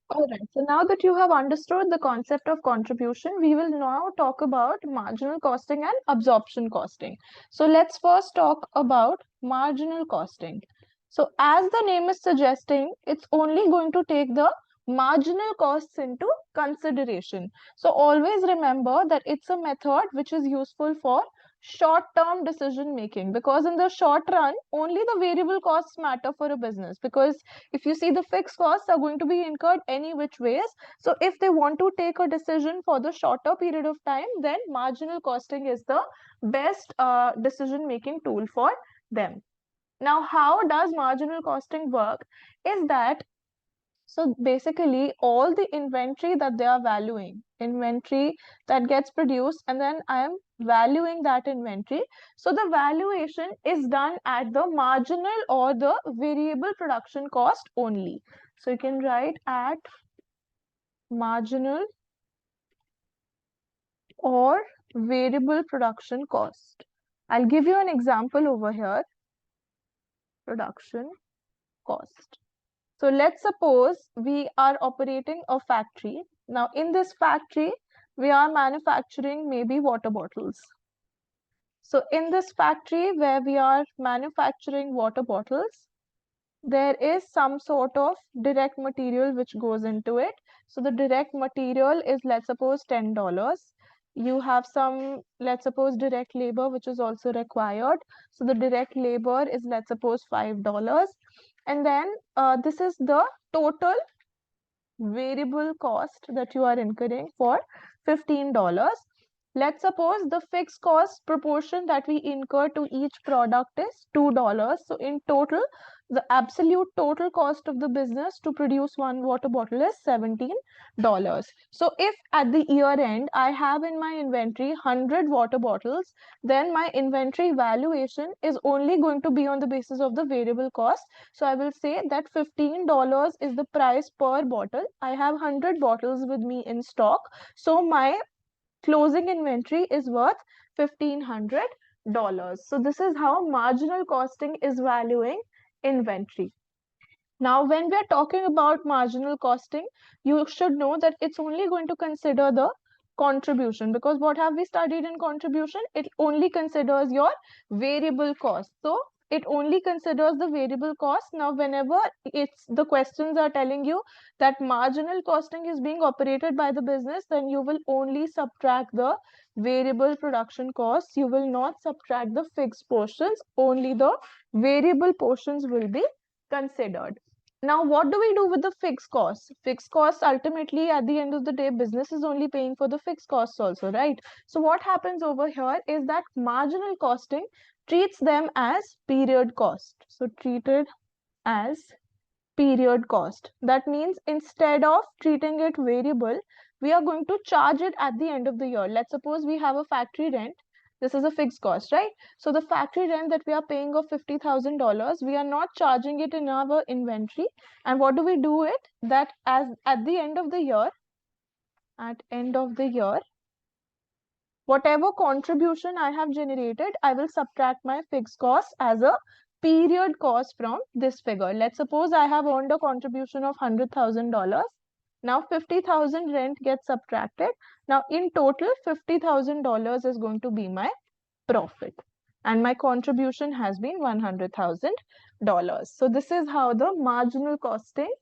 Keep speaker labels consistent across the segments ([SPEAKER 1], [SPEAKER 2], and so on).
[SPEAKER 1] All right. So now that you have understood the concept of contribution, we will now talk about marginal costing and absorption costing. So let's first talk about marginal costing. So as the name is suggesting, it's only going to take the marginal costs into consideration. So always remember that it's a method which is useful for short-term decision making, because in the short run, only the variable costs matter for a business, because if you see, the fixed costs are going to be incurred any which ways. So if they want to take a decision for the shorter period of time, then marginal costing is the best decision making tool for them. Now, how does marginal costing work is that, so basically all the inventory that they are valuing, inventory that gets produced, and then I am valuing that inventory. So the valuation is done at the marginal or the variable production cost only. So you can write at marginal or variable production cost. I'll give you an example over here, production cost. So let's suppose we are operating a factory. Now in this factory, we are manufacturing maybe water bottles. So in this factory where we are manufacturing water bottles, there is some sort of direct material which goes into it. So the direct material is, let's suppose, $10. You have some, let's suppose, direct labor which is also required. So the direct labor is, let's suppose, $5. And then this is the total variable cost that you are incurring for $15. Let's suppose the fixed cost proportion that we incur to each product is $2. So in total, the absolute total cost of the business to produce one water bottle is $17. So if at the year end I have in my inventory 100 water bottles, then my inventory valuation is only going to be on the basis of the variable cost. So I will say that $15 is the price per bottle. I have 100 bottles with me in stock. So my closing inventory is worth $1,500. So this is how marginal costing is valuing inventory. Now, when we are talking about marginal costing, you should know that it's only going to consider the contribution, because what have we studied in contribution? It only considers your variable cost. So it only considers the variable cost. Now, whenever it's the questions are telling you that marginal costing is being operated by the business, then you will only subtract the variable production costs. You will not subtract the fixed portions. Only the variable portions will be considered. Now, what do we do with the fixed costs? Fixed costs, ultimately, at the end of the day, business is only paying for the fixed costs also, right? So what happens over here is that marginal costing treats them as period cost. So treated as period cost. That means instead of treating it variable, we are going to charge it at the end of the year. Let's suppose we have a factory rent. This is a fixed cost, right? So the factory rent that we are paying of $50,000, we are not charging it in our inventory. And what do we do it? That as at the end of the year, whatever contribution I have generated, I will subtract my fixed cost as a period cost from this figure. Let's suppose I have earned a contribution of $100,000. Now 50,000 rent gets subtracted. Now in total, $50,000 is going to be my profit. And my contribution has been $100,000. So this is how the marginal costing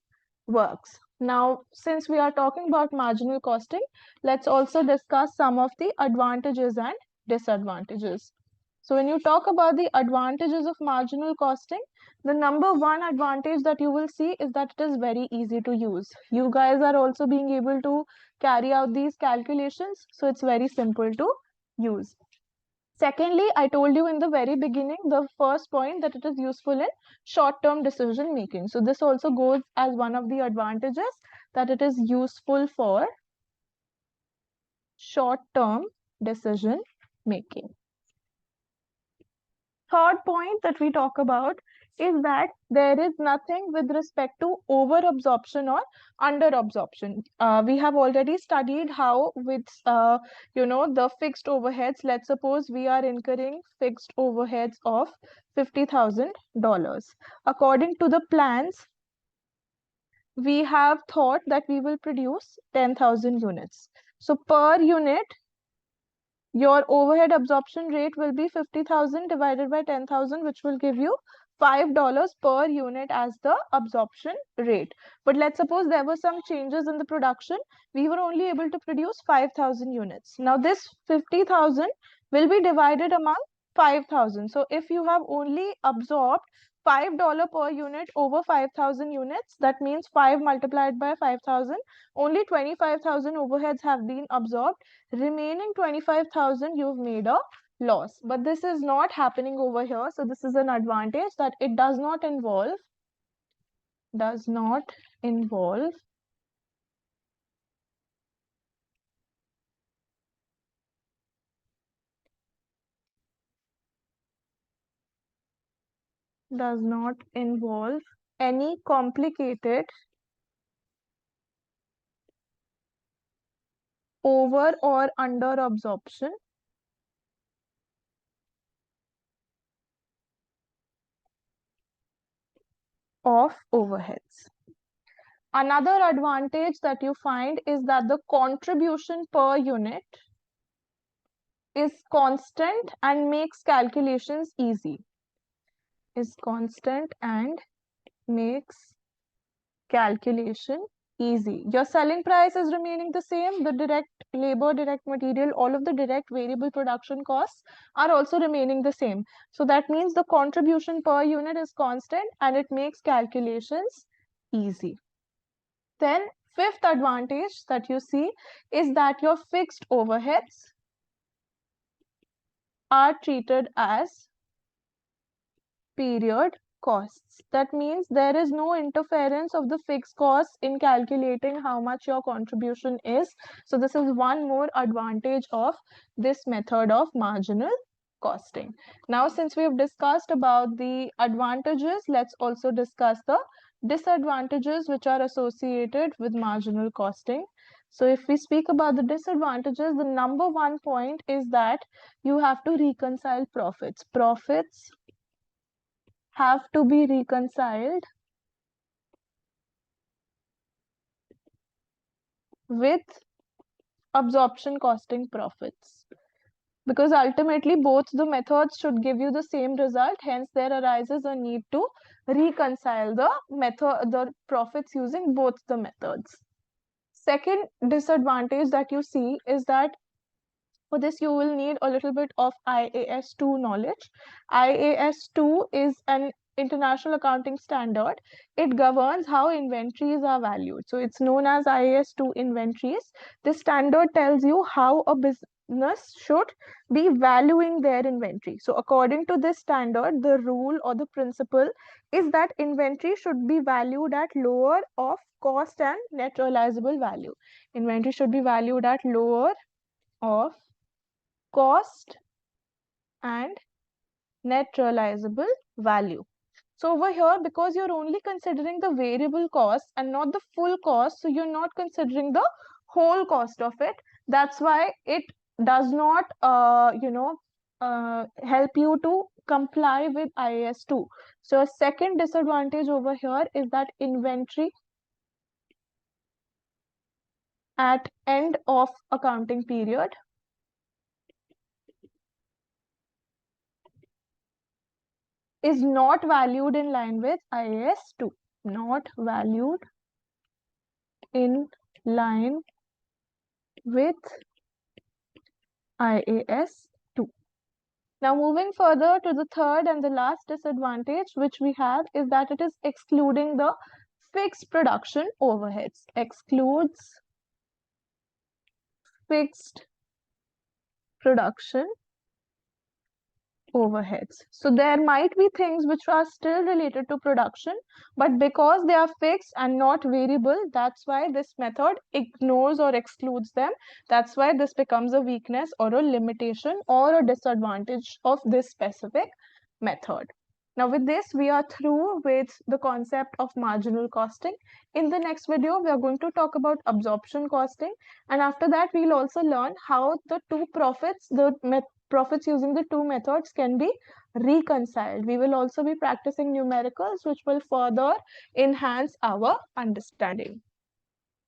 [SPEAKER 1] works. Now, since we are talking about marginal costing, let's also discuss some of the advantages and disadvantages. So when you talk about the advantages of marginal costing, the number one advantage that you will see is that it is very easy to use. You guys are also being able to carry out these calculations, so it's very simple to use. Secondly, I told you in the very beginning, the first point, that it is useful in short-term decision making. So this also goes as one of the advantages, that it is useful for short-term decision making. Third point that we talk about is that there is nothing with respect to over absorption or under absorption. We have already studied how with the fixed overheads. Let's suppose we are incurring fixed overheads of $50,000. According to the plans, we have thought that we will produce 10,000 units. So per unit, your overhead absorption rate will be 50,000 divided by 10,000, which will give you $5 per unit as the absorption rate. But let's suppose there were some changes in the production. We were only able to produce 5,000 units. Now this 50,000 will be divided among 5,000. So if you have only absorbed $5 per unit over 5,000 units, that means 5 multiplied by 5,000, only 25,000 overheads have been absorbed. Remaining 25,000 you've made a loss. But this is not happening over here. So this is an advantage that it does not involve does not involve does not involve any complicated over or under absorption of overheads. Another advantage that you find is that the contribution per unit is constant and makes calculations easy. Is constant and makes calculation easy. Your selling price is remaining the same. The direct labor, direct material, all of the direct variable production costs are also remaining the same. So that means the contribution per unit is constant and it makes calculations easy. Then fifth advantage that you see is that your fixed overheads are treated as period costs. That means there is no interference of the fixed costs in calculating how much your contribution is. So this is one more advantage of this method of marginal costing. Now, since we have discussed about the advantages, let's also discuss the disadvantages which are associated with marginal costing. So if we speak about the disadvantages, the number one point is that you have to reconcile profits. Profits have to be reconciled with absorption costing profits, because ultimately both the methods should give you the same result. Hence there arises a need to reconcile the profits using both the methods. Second disadvantage that you see is that for this, you will need a little bit of IAS 2 knowledge. IAS 2 is an international accounting standard. It governs how inventories are valued. So it's known as IAS 2 inventories. This standard tells you how a business should be valuing their inventory. So according to this standard, the rule or the principle is that inventory should be valued at lower of cost and net realizable value. Inventory should be valued at lower of cost and net realizable value. So over here, because you're only considering the variable cost and not the full cost, so you're not considering the whole cost of it. That's why it does not, help you to comply with IAS 2. So a second disadvantage over here is that inventory at end of accounting period is not valued in line with IAS 2. Not valued in line with IAS 2. Now moving further to the third and the last disadvantage which we have is that it is excluding the fixed production overheads. Excludes fixed production overheads. So there might be things which are still related to production, but because they are fixed and not variable, that's why this method ignores or excludes them. That's why this becomes a weakness or a limitation or a disadvantage of this specific method. Now with this, we are through with the concept of marginal costing. In the next video, we are going to talk about absorption costing. And after that, we'll also learn how the two profits, profits using the two methods can be reconciled. We will also be practicing numericals, which will further enhance our understanding.